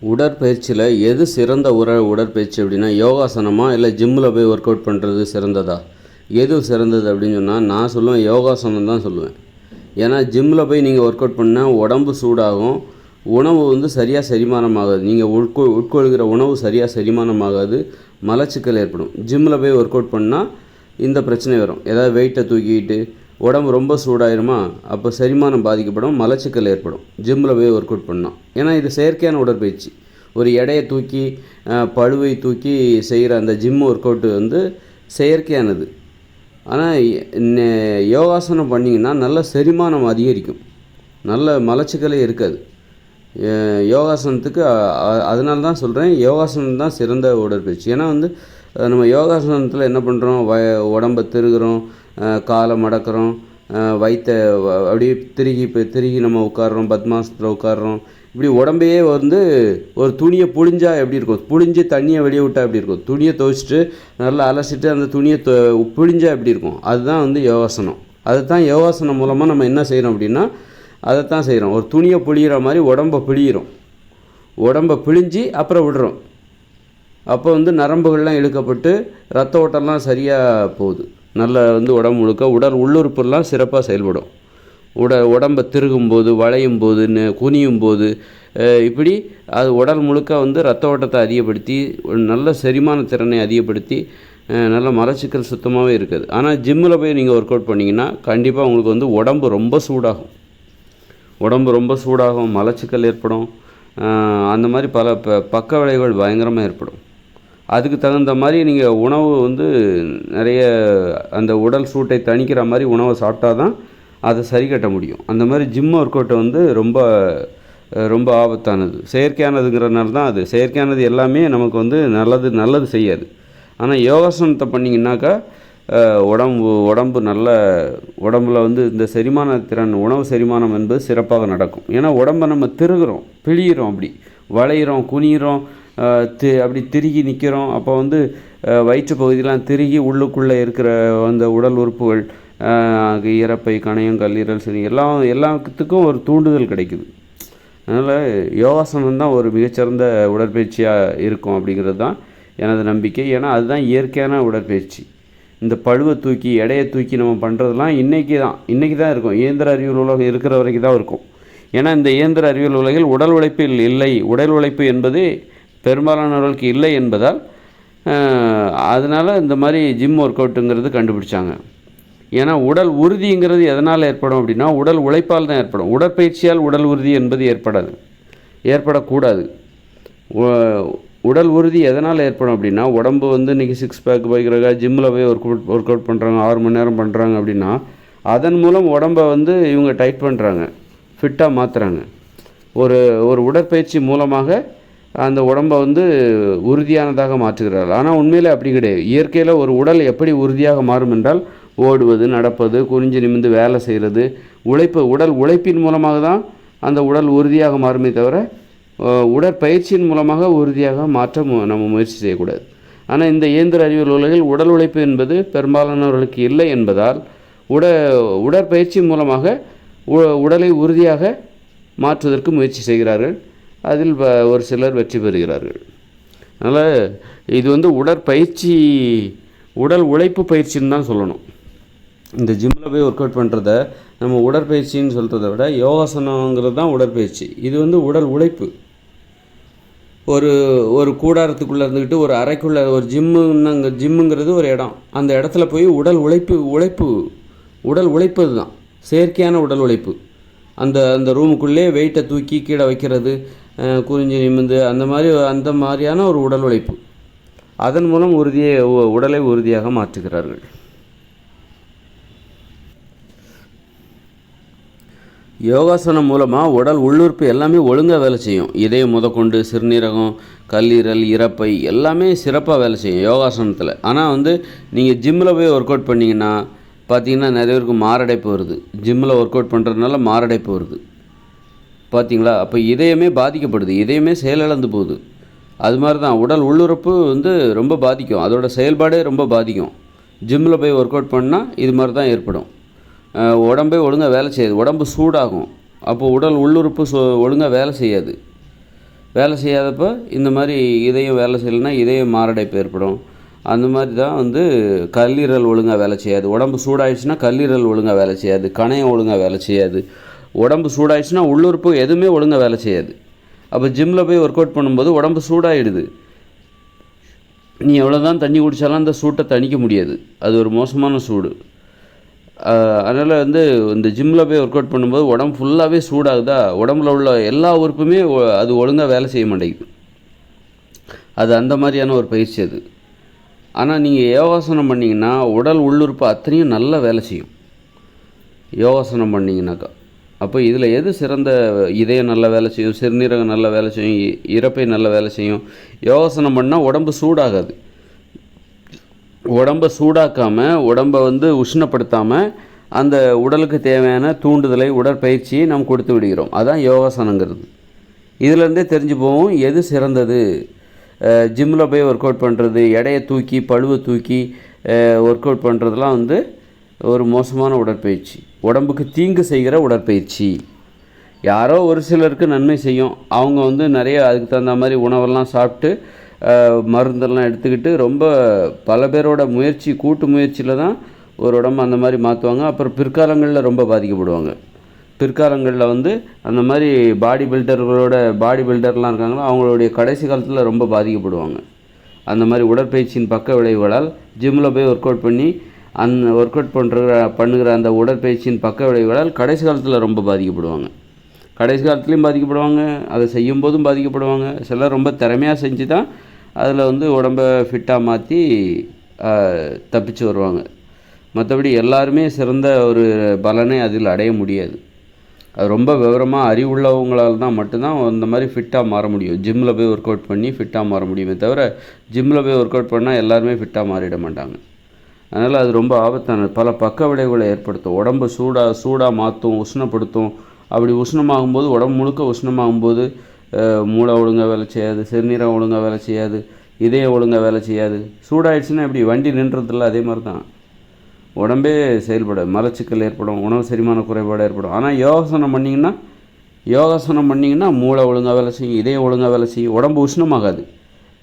உடற்பயிற்சியில் எது சிறந்த உடற்பயிற்சி அப்படின்னா யோகாசனமா இல்லை ஜிம்மில் போய் ஒர்க் அவுட் பண்ணுறது சிறந்ததா? எது சிறந்தது அப்படின்னு சொன்னால் நான் சொல்லுவேன் யோகாசனம் தான் சொல்லுவேன். ஏன்னா ஜிம்மில் போய் நீங்கள் ஒர்க் அவுட் பண்ணால் உடம்பு சூடாகும், உணவு வந்து சரியாக செரிமானம் ஆகாது, நீங்கள் உட்கொள்கிற உணவு சரியாக செரிமானம் ஆகாது, மலச்சிக்கல் ஏற்படும். ஜிம்மில் போய் ஒர்க் அவுட் பண்ணால் இந்த பிரச்சனை வரும். ஏதாவது வெயிட்டை தூக்கிட்டு உடம்பு ரொம்ப சூடாயிருமா, அப்போ செரிமானம் பாதிக்கப்படும், மலச்சிக்கல் ஏற்படும் ஜிம்மில் போய் ஒர்க் அவுட் பண்ணோம். ஏன்னா இது செயற்கையான உடற்பயிற்சி. ஒரு எடையை தூக்கி பழுவை தூக்கி செய்கிற அந்த ஜிம் ஒர்க் அவுட்டு வந்து செயற்கையானது. ஆனால் யோகாசனம் பண்ணிங்கன்னா நல்ல செரிமானம் அதிகரிக்கும், நல்ல மலச்சிக்கலே இருக்காது யோகாசனத்துக்கு. அதனால தான் சொல்கிறேன் யோகாசனம் தான் சிறந்த உடற்பயிற்சி. ஏன்னா வந்து நம்ம யோகாசனத்தில் என்ன பண்ணுறோம், உடம்பை திருகுறோம், காலை மடக்கிறோம், வயிற்றை அப்படியே திருகி நம்ம உட்காடுறோம், பத்மாசனத்தில் உட்காடுறோம். இப்படி உடம்பையே வந்து ஒரு துணியை புழிஞ்சா எப்படி இருக்கும், புழிஞ்சு தண்ணியை வெளியே விட்டால் எப்படி இருக்கும், துணியை துவைச்சிட்டு நல்லா அலசிட்டு அந்த துணியை புழிஞ்சா எப்படி இருக்கும், அதுதான் வந்து யோகாசனம். அதுதான் யோகாசனம் மூலமாக நம்ம என்ன செய்கிறோம் அப்படின்னா அதைத்தான் செய்கிறோம். ஒரு துணியை புழிகிற மாதிரி உடம்பை பிழிகிறோம், உடம்பை பிழிஞ்சு அப்புறம் விடுறோம். அப்போ வந்து நரம்புகள்லாம் இழுக்கப்பட்டு ரத்த ஓட்டம்லாம் சரியாக போகுது. நல்ல வந்து உடம்பு முழுக்க உடல் உள்ளுறுப்புலாம் சிறப்பாக செயல்படும். உடம்பை திருகும்போது, வளையும் போது, குனியும் போது, இப்படி அது உடல் முழுக்க வந்து ரத்த ஓட்டத்தை அதிகப்படுத்தி நல்ல செரிமான திறனை அதிகப்படுத்தி நல்ல மலச்சிக்கல் சுத்தமாகவே இருக்குது. ஆனால் ஜிம்மில் போய் நீங்கள் ஒர்க் அவுட் பண்ணிங்கன்னா கண்டிப்பாக உங்களுக்கு வந்து உடம்பு ரொம்ப சூடாகும், மலச்சிக்கல் ஏற்படும், அந்த மாதிரி பல பக்க விளைவுகள் பயங்கரமாக ஏற்படும். அதுக்கு தகுந்த மாதிரி நீங்கள் உணவு வந்து நிறைய அந்த உடல் சூட்டை தணிக்கிற மாதிரி உணவை சாப்பிட்டா தான் அதை சரி கட்ட முடியும். அந்த மாதிரி ஜிம் ஒர்க் அவுட்டை வந்து ரொம்ப ஆபத்தானது. செயற்கையானதுங்கிறதுனால தான் அது செயற்கையானது எல்லாமே நமக்கு வந்து நல்லது செய்யாது. ஆனால் யோகாசனத்தை பண்ணிங்கன்னாக்கா உடம்பு நல்ல உடம்புல வந்து இந்த செரிமான திறன், உணவு செரிமானம் என்பது சிறப்பாக நடக்கும். ஏன்னா உடம்பை நம்ம திருகுறோம், பிழிகிறோம், அப்படி வளையிறோம், குனிகிறோம், அப்படி திருகி நிற்கிறோம். அப்போ வந்து வயிற்று பகுதியெலாம் திருகி உள்ளுக்குள்ளே இருக்கிற அந்த உடல் உறுப்புகள், இறப்பை, கணையம், கல்லீரல், சரி எல்லாத்துக்கும் ஒரு தூண்டுதல் கிடைக்குது. அதனால் யோகாசனம் தான் ஒரு மிகச்சிறந்த உடற்பயிற்சியாக இருக்கும் அப்படிங்கிறது தான் எனது நம்பிக்கை. ஏன்னா அதுதான் இயற்கையான உடற்பயிற்சி. இந்த பழுவை தூக்கி எடையை தூக்கி நம்ம பண்ணுறதுலாம் இன்றைக்கி தான் இருக்கும். இயந்திர அறிவியல் உலகம் இருக்கிற வரைக்கும் தான் இருக்கும். ஏன்னா இந்த இயந்திர அறிவியல் உலகில் உடல் உழைப்பில் இல்லை, உடல் உழைப்பு என்பது பெரும்பாலானவர்களுக்கு இல்லை என்பதால் அதனால் இந்த மாதிரி ஜிம் ஒர்க் அவுட்டுங்கிறது கண்டுபிடிச்சாங்க. ஏன்னா உடல் உறுதிங்கிறது எதனால் ஏற்படும் அப்படின்னா உடல் உழைப்பால் தான் ஏற்படும். உடற்பயிற்சியால் உடல் உறுதி என்பது ஏற்படக்கூடாது. உடல் உறுதி எதனால் ஏற்படும் அப்படின்னா உடம்பு வந்து இன்றைக்கி 6 பேக் வைக்கிறாங்க, ஜிம்மில் போய் ஒர்க் அவுட் பண்ணுறாங்க, 6 மணி நேரம் பண்ணுறாங்க அப்படின்னா அதன் மூலம் உடம்பை வந்து இவங்க டைட் பண்ணுறாங்க, ஃபிட்டாக மாற்றுறாங்க. ஒரு உடற்பயிற்சி மூலமாக அந்த உடம்பை வந்து உறுதியானதாக மாற்றுகிறார்கள். ஆனால் உண்மையில் அப்படி கிடையாது. இயற்கையில் ஒரு உடல் எப்படி உறுதியாக மாறும் என்றால் ஓடுவது, நடப்பது, குனிஞ்சு நிமிந்து வேலை செய்கிறது, உடல் உழைப்பின் மூலமாக தான் அந்த உடல் உறுதியாக மாறுமே தவிர உடற்பயிற்சியின் மூலமாக உறுதியாக மாற்ற நம்ம முயற்சி செய்யக்கூடாது. ஆனால் இந்த இயந்திர அறிவியல் உலகில் உடல் உழைப்பு என்பது பெரும்பாலானவர்களுக்கு இல்லை என்பதால் உடற்பயிற்சி மூலமாக உடலை உறுதியாக மாற்றுவதற்கு முயற்சி செய்கிறார்கள். அதில் ஒரு சிலர் வெற்றி பெறுகிறார்கள். அதனால் இது வந்து உடல் உழைப்பு பயிற்சின்னு தான் சொல்லணும். இந்த ஜிம்மில் போய் ஒர்க் அவுட் பண்ணுறத நம்ம உடற்பயிற்சின்னு சொல்கிறத விட யோகாசனங்கிறது தான் உடற்பயிற்சி. இது வந்து உடல் உழைப்பு. ஒரு கூடாரத்துக்குள்ளே இருந்துக்கிட்டு ஒரு அறைக்குள்ளே ஒரு ஜிம்முங்கிறது ஒரு இடம், அந்த இடத்துல போய் உடல் உழைப்பது தான் செயற்கையான உடல் உழைப்பு. அந்த ரூமுக்குள்ளே வெயிட்டை தூக்கி கீழே வைக்கிறது, குறிஞ்சி நிமிந்து அந்த மாதிரியான ஒரு உடல் உழைப்பு. அதன் மூலம் உடலை உறுதியாக மாற்றுகிறார்கள். யோகாசனம் மூலமாக உடல் உள்ளுறுப்பு எல்லாமே ஒழுங்காக வேலை செய்யும். இதயம் முதற்கொண்டு சிறுநீரகம், கல்லீரல், இறப்பை எல்லாமே சிறப்பாக வேலை செய்யும் யோகாசனத்தில். ஆனால் வந்து நீங்கள் ஜிம்மில் போய் ஒர்க் அவுட் பண்ணிங்கன்னா பார்த்தீங்கன்னா நிறைய பேருக்கு மாரடைப்பு வருது. ஜிம்மில் ஒர்க் அவுட் பண்ணுறதுனால மாரடைப்பு வருது பார்த்தீங்களா? அப்போ இதயமே பாதிக்கப்படுது, இதயமே செயலிழந்து போகுது. அது மாதிரி தான் உடல் உள்ளுறுப்பு வந்து ரொம்ப பாதிக்கும், அதோட செயல்பாடே ரொம்ப பாதிக்கும். ஜிம்மில் போய் ஒர்க் அவுட் பண்ணால் இது மாதிரி தான் ஏற்படும். உடம்பே ஒழுங்காக வேலை செய்யாது, உடம்பு சூடாகும். அப்போது உடல் உள்ளுறுப்பு ஒழுங்காக வேலை செய்யாது. வேலை செய்யாதப்போ இந்த மாதிரி இதயம் வேலை செய்யலைன்னா இதயம் மாரடைப்பு ஏற்படும். அந்த மாதிரி தான் வந்து கல்லீரல் ஒழுங்காக வேலை செய்யாது. உடம்பு சூடாயிடுச்சுன்னா கல்லீரல் ஒழுங்காக வேலை செய்யாது, கணையம் ஒழுங்காக வேலை செய்யாது. உடம்பு சூடாயிடுச்சுன்னா உள்ளுறுப்பு எதுவுமே ஒழுங்காக வேலை செய்யாது. அப்போ ஜிம்மில் போய் ஒர்க் அவுட் பண்ணும்போது உடம்பு சூடாகிடுது. நீ எவ்வளோ தான் தண்ணி குடித்தாலும் அந்த சூட்டை தணிக்க முடியாது. அது ஒரு மோசமான சூடு. அதனால் வந்து இந்த ஜிம்மில் போய் ஒர்க் அவுட் பண்ணும்போது உடம்பு ஃபுல்லாகவே சூடாகுதா, உடம்புல உள்ள எல்லா உறுப்புமே அது ஒழுங்காக வேலை செய்ய மாட்டேங்குது. அது அந்த மாதிரியான ஒரு பயிற்சி அது. ஆனால் நீங்கள் யோகாசனம் பண்ணிங்கன்னா உடல் உள்ளுறுப்பு அத்தனையும் நல்லா வேலை செய்யும் யோகாசனம் பண்ணிங்கனாக்கா. அப்போ இதில் எது சிறந்த? இதயம் நல்லா வேலை செய்யும், சிறுநீரகம் நல்லா வேலை செய்யும், இரைப்பை நல்லா வேலை செய்யும். யோகாசனம் பண்ணால் உடம்பு சூடாகாது. உடம்பை சூடாக்காமல், உடம்பை வந்து உஷ்ணப்படுத்தாமல் அந்த உடலுக்கு தேவையான தூண்டுதலை, உடற்பயிற்சியை நாம் கொடுத்து விடுகிறோம். அதுதான் யோகாசனங்கிறது. இதிலேருந்தே தெரிஞ்சு போகும் எது சிறந்தது. ஜிம்மில் போய் ஒர்க் அவுட் பண்ணுறது, எடையை தூக்கி பழுவை தூக்கி ஒர்க் அவுட் பண்ணுறதுலாம் வந்து ஒரு மோசமான உடற்பயிற்சி, உடம்புக்கு தீங்கு செய்கிற உடற்பயிற்சி. யாரோ ஒரு சிலருக்கு நன்மை செய்யும். அவங்க வந்து நிறைய அதுக்கு தகுந்த மாதிரி உணவெல்லாம் சாப்பிட்டு மருந்தெல்லாம் எடுத்துக்கிட்டு ரொம்ப பல பேரோட முயற்சி, கூட்டு முயற்சியில் தான் ஒரு உடம்பு அந்த மாதிரி மாற்றுவாங்க. அப்புறம் பிற்காலங்களில் ரொம்ப பாதிக்கப்படுவாங்க. பிற்காலங்களில் வந்து அந்த மாதிரி பாடி பில்டர்லாம் இருக்காங்களோ அவங்களுடைய கடைசி காலத்தில் ரொம்ப பாதிக்கப்படுவாங்க. அந்த மாதிரி உடற்பயிற்சியின் பக்க விளைவுகளால் ஜிம்மில் போய் ஒர்க் அவுட் பண்ணி அந்த ஒர்க் அவுட் பண்ணுகிற அந்த உடற்பயிற்சியின் பக்க விளைவுகளால் கடைசி காலத்தில் ரொம்ப பாதிக்கப்படுவாங்க. கடைசி காலத்துலேயும் பாதிக்கப்படுவாங்க, அதை செய்யும்போதும் பாதிக்கப்படுவாங்க. சிலர் ரொம்ப திறமையாக செஞ்சு தான் அதில் வந்து உடம்பை ஃபிட்டாக மாற்றி தப்பிச்சு வருவாங்க. மற்றபடி எல்லாருமே சிறந்த ஒரு பலனை அதில் அடைய முடியாது. அது ரொம்ப விவரமாக அறிவுள்ளவங்களால் தான் மட்டும்தான் அந்த மாதிரி ஃபிட்டாக மாற முடியும். ஜிம்மில் போய் ஒர்க் அவுட் பண்ணி ஃபிட்டாக மாற முடியுமே தவிர, ஜிம்மில் போய் ஒர்க் அவுட் பண்ணால் எல்லாருமே ஃபிட்டாக மாறிட மாட்டாங்க. அதனால் அது ரொம்ப ஆபத்தானது. பல பக்க விளைவுகளை ஏற்படுத்தும். உடம்பு சூடாக மாற்றும், உஷ்ணப்படுத்தும். அப்படி உஷ்ணமாகும்போது, உடம்பு முழுக்க உஷ்ணமாகும்போது மூளை ஒழுங்காக வேலை செய்யாது, சிறுநீரகம் ஒழுங்காக வேலை செய்யாது, இதயம் ஒழுங்காக வேலை செய்யாது. சூடாயிடுச்சுன்னா எப்படி வண்டி நின்றதில்ல, அதே மாதிரி தான் உடம்பே செயல்படும். மலச்சிக்கல் ஏற்படும், உணவு செரிமான குறைபாடு ஏற்படும். ஆனால் யோகாசனம் பண்ணிங்கன்னா மூளை ஒழுங்காக வேலை செய்யும், இதயம் ஒழுங்காக வேலை செய்யும், உடம்பு உஷ்ணமாகாது.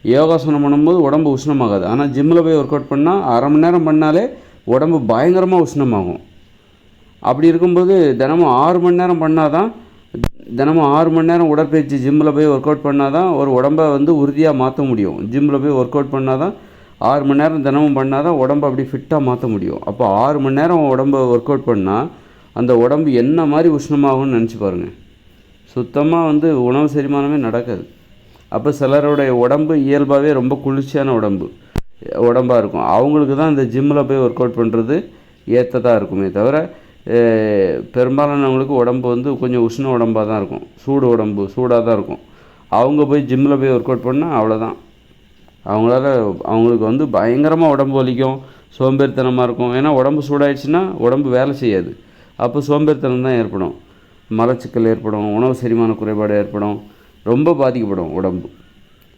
யோகாசனம் பண்ணும்போது உடம்பு உஷ்ணமாகாது. ஆனால் ஜிம்மில் போய் ஒர்க் அவுட் பண்ணால் அரை மணி நேரம் பண்ணாலே உடம்பு பயங்கரமாக உஷ்ணமாகும். அப்படி இருக்கும்போது தினமும் 6 மணி நேரம் பண்ணால் தான், தினமும் 6 மணி நேரம் உடற்பயிற்சி ஜிம்மில் போய் ஒர்க் அவுட் பண்ணால் தான் ஒரு உடம்பை வந்து உறுதியாக மாற்ற முடியும். ஜிம்மில் போய் ஒர்க் அவுட் பண்ணால் தான் 6 மணி நேரம் தினமும் பண்ணால் தான் உடம்பை அப்படி ஃபிட்டாக மாற்ற முடியும். அப்போ 6 மணி நேரம் உடம்பை ஒர்க் அவுட் பண்ணால் அந்த உடம்பு என்ன மாதிரி உஷ்ணமாகும்னு நினச்சி பாருங்கள். சுத்தமாக வந்து உணவு செரிமானமே நடக்காது. அப்போ சிலருடைய உடம்பு இயல்பாகவே ரொம்ப குளிர்ச்சியான உடம்பாக இருக்கும். அவங்களுக்கு தான் இந்த ஜிம்மில் போய் ஒர்க் அவுட் பண்ணுறது ஏற்றதாக இருக்குமே தவிர, பெரும்பாலானவங்களுக்கு உடம்பு வந்து கொஞ்சம் உஷ்ண உடம்பாக தான் இருக்கும், சூடாக தான் இருக்கும். அவங்க போய் ஜிம்மில் போய் ஒர்க் அவுட் பண்ணால் அவ்வளோதான். அவங்களுக்கு வந்து பயங்கரமாக உடம்பு வலிக்கும், சோம்பேறித்தனமாக இருக்கும். ஏன்னா உடம்பு சூடாயிடுச்சுன்னா உடம்பு வேலை செய்யாது. அப்போ சோம்பேறித்தனம் தான் ஏற்படும், மலச்சிக்கல் ஏற்படும், உணவு செரிமான குறைபாடு ஏற்படும், ரொம்ப பாதிக்கப்படும் உடம்பு.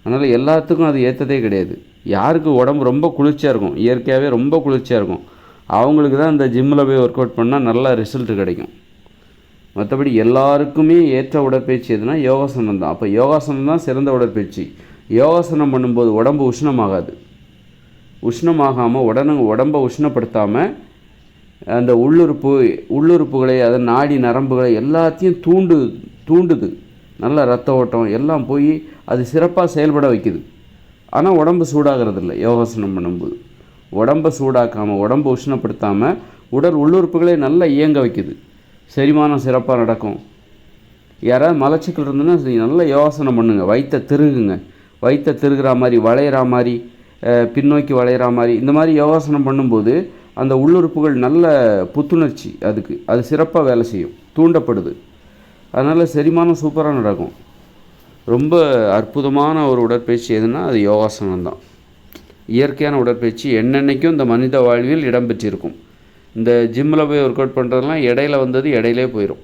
அதனால் எல்லாத்துக்கும் அது ஏற்றதே கிடையாது. யாருக்கு உடம்பு ரொம்ப குளிர்ச்சியாக இருக்கும், இயற்கையாகவே ரொம்ப குளிர்ச்சியாக இருக்கும், அவங்களுக்கு தான் இந்த ஜிம்மில் போய் ஒர்க் அவுட் பண்ணால் நல்ல ரிசல்ட் கிடைக்கும். மற்றபடி எல்லாருக்குமே ஏற்ற உடற்பயிற்சி எதுனா யோகாசனம் தான். அப்போ யோகாசனம் தான் சிறந்த உடற்பயிற்சி. யோகாசனம் பண்ணும்போது உடம்பு உஷ்ணமாகாமல் உடம்பை உஷ்ணப்படுத்தாமல் அந்த உள்ளுறுப்புகளை, அதை நாடி நரம்புகளை எல்லாத்தையும் தூண்டுது. நல்ல ரத்த ஓட்டம் எல்லாம் போய் அது சிறப்பாக செயல்பட வைக்குது. ஆனால் உடம்பு சூடாகிறது இல்லை. யோகாசனம் பண்ணும்போது உடம்பை சூடாக்காமல், உடம்பை உஷ்ணப்படுத்தாமல் உடல் உள்ளுறுப்புகளை நல்லா இயங்க வைக்குது. செரிமானம் சிறப்பாக நடக்கும். யாராவது மலச்சிக்கல் இருந்ததுன்னா நல்லா யோகாசனம் பண்ணுங்கள். வயிற்றை திருகிற மாதிரி, வளையிற மாதிரி, பின்னோக்கி வளையிற மாதிரி, இந்த மாதிரி யோகாசனம் பண்ணும்போது அந்த உள்ளுறுப்புகள் நல்ல புத்துணர்ச்சி, அது சிறப்பாக வேலை செய்யும், தூண்டப்படுது. அதனால் செரிமானம் சூப்பராக நடக்கும். ரொம்ப அற்புதமான ஒரு உடற்பயிற்சி எதுனா அது யோகாசனம் தான். இயற்கையான உடற்பயிற்சி என்னென்னைக்கும் இந்த மனித வாழ்வில் இடம்பெற்றிருக்கும். இந்த ஜிம்மில் போய் ஒர்க் அவுட் பண்ணுறதுலாம் இடையில வந்தது இடையிலே போயிடும்.